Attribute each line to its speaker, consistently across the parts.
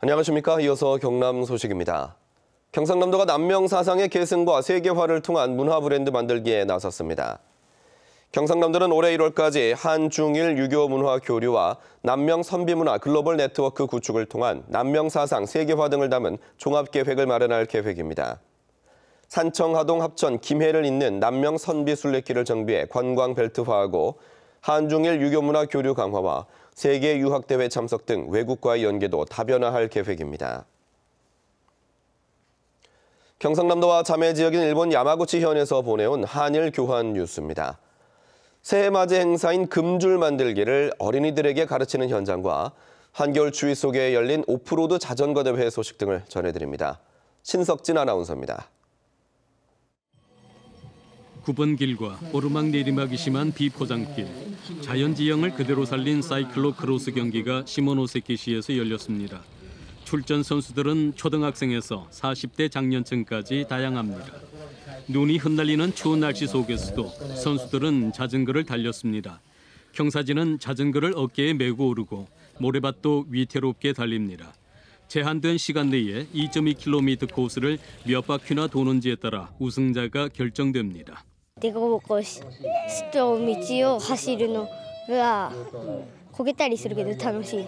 Speaker 1: 안녕하십니까. 이어서 경남 소식입니다. 경상남도가 남명 사상의 계승과 세계화를 통한 문화 브랜드 만들기에 나섰습니다. 경상남도는 올해 1월까지 한중일 유교 문화 교류와 남명 선비문화 글로벌 네트워크 구축을 통한 남명 사상 세계화 등을 담은 종합계획을 마련할 계획입니다. 산청, 하동, 합천, 김해를 잇는 남명 선비 순례길을 정비해 관광 벨트화하고 한중일 유교 문화 교류 강화와 세계 유학대회 참석 등 외국과의 연계도 다변화할 계획입니다. 경상남도와 자매 지역인 일본 야마구치현에서 보내온 한일 교환 뉴스입니다. 새해 맞이 행사인 금줄 만들기를 어린이들에게 가르치는 현장과 한겨울 추위 속에 열린 오프로드 자전거 대회 소식 등을 전해드립니다. 신석진 아나운서입니다.
Speaker 2: 9번 길과 오르막 내리막이 심한 비포장길, 자연지형을 그대로 살린 사이클로 크로스 경기가 시모노세키시에서 열렸습니다. 출전 선수들은 초등학생에서 40대 장년층까지 다양합니다. 눈이 흩날리는 추운 날씨 속에서도 선수들은 자전거를 달렸습니다. 경사진은 자전거를 어깨에 메고 오르고 모래밭도 위태롭게 달립니다. 제한된 시간 내에 2.2km 코스를 몇 바퀴나 도는지에 따라 우승자가 결정됩니다.
Speaker 3: 凸凹した道を走るのが焦げたりするけど楽しい。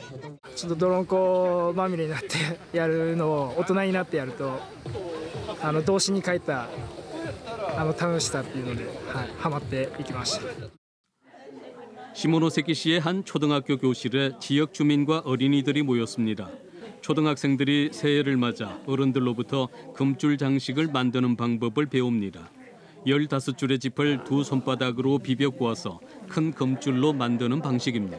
Speaker 4: ちょっと泥んこまみれになってやるのを大人になってやると童心に帰った楽しさっていうので、ハマっていきました。
Speaker 2: 시모노세키시의 한 초등학교 교실에 지역 주민과 어린이들이 모였습니다. 초등학생들이 새해를 맞아 어른들로부터 금줄 장식을 만드는 방법을 배웁니다. 15줄의 짚을 두 손바닥으로 비벼 꼬아서 큰 금줄로 만드는 방식입니다.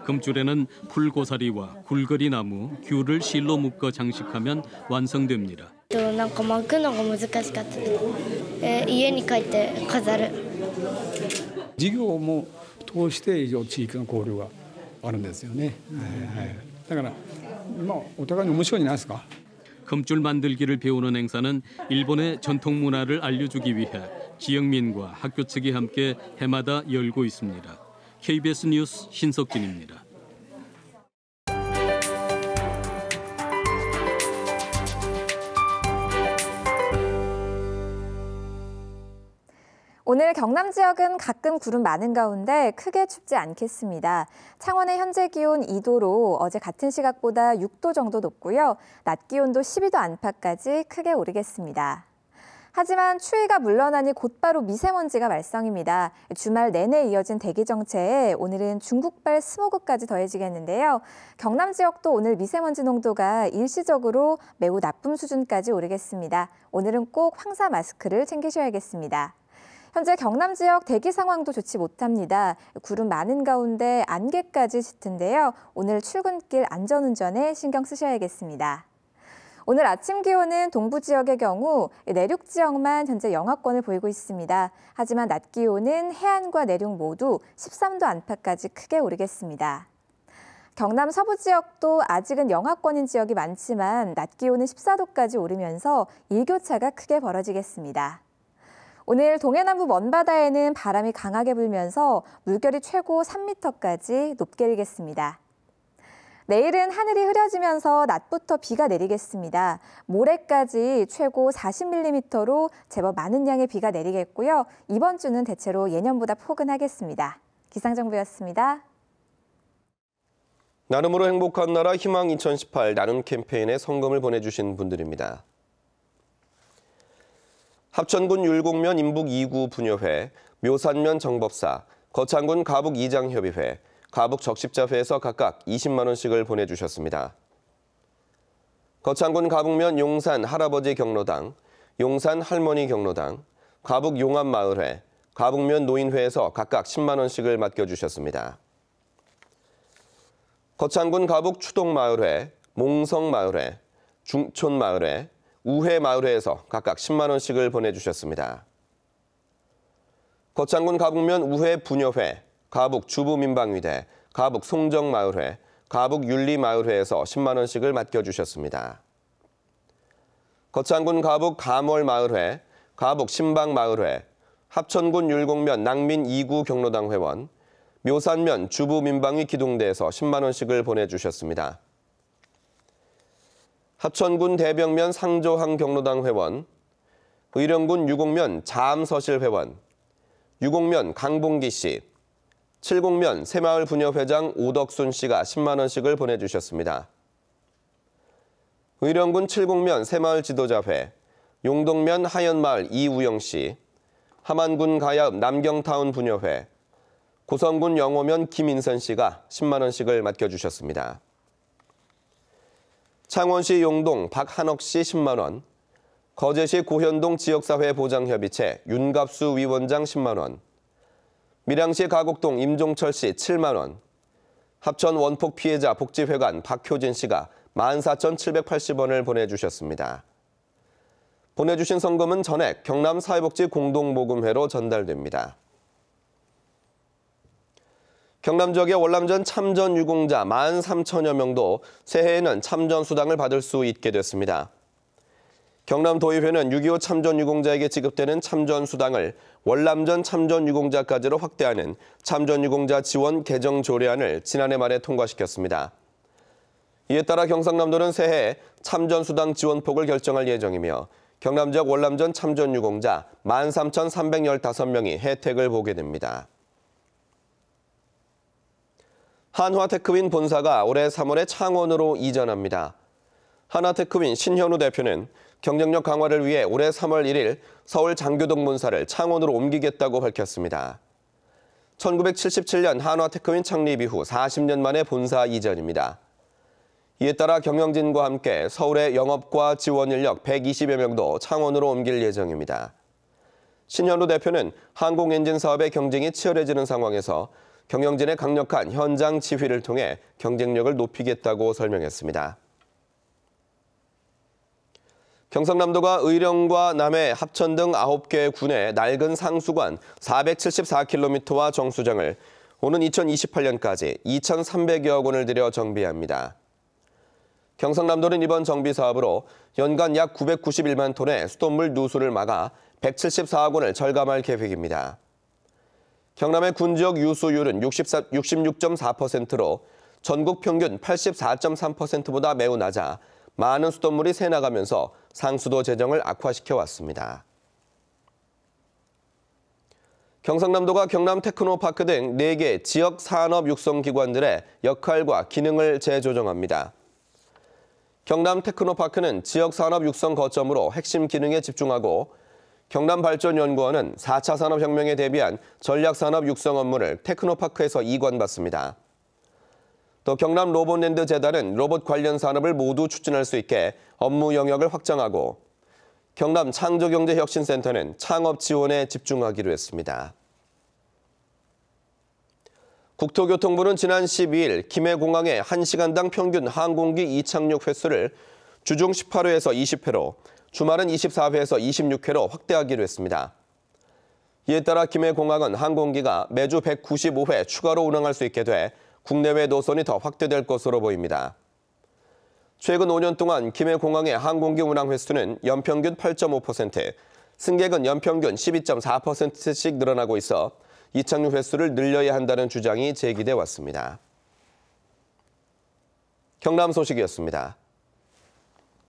Speaker 2: 금줄에는 풀고사리와 굴거리 나무, 귤을 실로 묶어 장식하면 완성됩니다.
Speaker 3: なんか巻くのが難しかった。家に帰って飾る。
Speaker 5: 授業も通して以上地域の交流があるんですよね。だからお互いに面白いんじゃないですか。
Speaker 2: 금줄 만들기를 배우는 행사는 일본의 전통 문화를 알려주기 위해 지역민과 학교 측이 함께 해마다 열고 있습니다. KBS 뉴스 신석진입니다.
Speaker 6: 오늘 경남 지역은 가끔 구름 많은 가운데 크게 춥지 않겠습니다. 창원의 현재 기온 2도로 어제 같은 시각보다 6도 정도 높고요. 낮 기온도 12도 안팎까지 크게 오르겠습니다. 하지만 추위가 물러나니 곧바로 미세먼지가 말썽입니다. 주말 내내 이어진 대기 정체에 오늘은 중국발 스모그까지 더해지겠는데요. 경남 지역도 오늘 미세먼지 농도가 일시적으로 매우 나쁨 수준까지 오르겠습니다. 오늘은 꼭 황사 마스크를 챙기셔야겠습니다. 현재 경남 지역 대기 상황도 좋지 못합니다. 구름 많은 가운데 안개까지 짙은데요. 오늘 출근길 안전운전에 신경 쓰셔야겠습니다. 오늘 아침 기온은 동부 지역의 경우 내륙 지역만 현재 영하권을 보이고 있습니다. 하지만 낮 기온은 해안과 내륙 모두 13도 안팎까지 크게 오르겠습니다. 경남 서부 지역도 아직은 영하권인 지역이 많지만 낮 기온은 14도까지 오르면서 일교차가 크게 벌어지겠습니다. 오늘 동해남부 먼바다에는 바람이 강하게 불면서 물결이 최고 3m까지 높게 일겠습니다. 내일은 하늘이 흐려지면서 낮부터 비가 내리겠습니다. 모레까지 최고 40mm로 제법 많은 양의 비가 내리겠고요. 이번 주는 대체로 예년보다 포근하겠습니다. 기상정보였습니다.
Speaker 1: 나눔으로 행복한 나라 희망 2018 나눔 캠페인에 성금을 보내주신 분들입니다. 합천군 율곡면 인북 2구 분여회, 묘산면 정법사, 거창군 가북 이장협의회, 가북 적십자회에서 각각 20만 원씩을 보내주셨습니다. 거창군 가북면 용산 할아버지 경로당, 용산 할머니 경로당, 가북 용암마을회, 가북면 노인회에서 각각 10만 원씩을 맡겨주셨습니다. 거창군 가북 추동마을회, 몽성마을회, 중촌마을회, 우회마을회에서 각각 10만 원씩을 보내주셨습니다. 거창군 가북면 우회 분여회, 가북 주부민방위대, 가북 송정마을회, 가북 윤리마을회에서 10만 원씩을 맡겨주셨습니다. 거창군 가북 감월마을회, 가북 신방마을회, 합천군 율곡면 낭민 2구 경로당 회원, 묘산면 주부민방위 기둥대에서 10만 원씩을 보내주셨습니다. 합천군 대병면 상조항 경로당 회원, 의령군 유곡면 자암서실 회원, 유곡면 강봉기 씨, 칠곡면 새마을 부녀회장 오덕순 씨가 10만 원씩을 보내주셨습니다. 의령군 칠곡면 새마을 지도자회, 용동면 하연마을 이우영 씨, 함안군 가야읍 남경타운 부녀회, 고성군 영호면 김인선 씨가 10만 원씩을 맡겨주셨습니다. 창원시 용동 박한옥 씨 10만 원, 거제시 고현동 지역사회 보장협의체 윤갑수 위원장 10만 원, 밀양시 가곡동 임종철 씨 7만 원, 합천 원폭 피해자 복지회관 박효진 씨가 14,780원을 보내주셨습니다. 보내주신 성금은 전액 경남사회복지 공동모금회로 전달됩니다. 경남 지역의 월남전 참전 유공자 13,000여 명도 새해에는 참전 수당을 받을 수 있게 됐습니다. 경남도의회는 6.25 참전 유공자에게 지급되는 참전 수당을 월남전 참전 유공자까지로 확대하는 참전 유공자 지원 개정 조례안을 지난해 말에 통과시켰습니다. 이에 따라 경상남도는 새해 참전 수당 지원폭을 결정할 예정이며 경남 지역 월남전 참전 유공자 13,315명이 혜택을 보게 됩니다. 한화테크윈 본사가 올해 3월에 창원으로 이전합니다. 한화테크윈 신현우 대표는 경쟁력 강화를 위해 올해 3월 1일 서울 장교동 본사를 창원으로 옮기겠다고 밝혔습니다. 1977년 한화테크윈 창립 이후 40년 만에 본사 이전입니다. 이에 따라 경영진과 함께 서울의 영업과 지원 인력 120여 명도 창원으로 옮길 예정입니다. 신현우 대표는 항공엔진 사업의 경쟁이 치열해지는 상황에서 경영진의 강력한 현장 지휘를 통해 경쟁력을 높이겠다고 설명했습니다. 경상남도가 의령과 남해, 합천 등 9개 군의 낡은 상수관 474km와 정수장을 오는 2028년까지 2,300여 원을 들여 정비합니다. 경상남도는 이번 정비 사업으로 연간 약 991만 톤의 수돗물 누수를 막아 174억 원을 절감할 계획입니다. 경남의 군지역 유수율은 66.4%로 전국 평균 84.3%보다 매우 낮아 많은 수돗물이 새나가면서 상수도 재정을 악화시켜왔습니다. 경상남도가 경남 테크노파크 등 4개 지역 산업 육성 기관들의 역할과 기능을 재조정합니다. 경남 테크노파크는 지역 산업 육성 거점으로 핵심 기능에 집중하고 경남발전연구원은 4차 산업혁명에 대비한 전략산업 육성 업무를 테크노파크에서 이관받습니다. 또 경남 로봇랜드 재단은 로봇 관련 산업을 모두 추진할 수 있게 업무 영역을 확장하고 경남 창조경제혁신센터는 창업 지원에 집중하기로 했습니다. 국토교통부는 지난 12일 김해공항의 1시간당 평균 항공기 이착륙 횟수를 주중 18회에서 20회로 주말은 24회에서 26회로 확대하기로 했습니다. 이에 따라 김해공항은 항공기가 매주 195회 추가로 운항할 수 있게 돼 국내외 노선이 더 확대될 것으로 보입니다. 최근 5년 동안 김해공항의 항공기 운항 횟수는 연평균 8.5%, 승객은 연평균 12.4%씩 늘어나고 있어 이착륙 횟수를 늘려야 한다는 주장이 제기돼 왔습니다. 경남 소식이었습니다.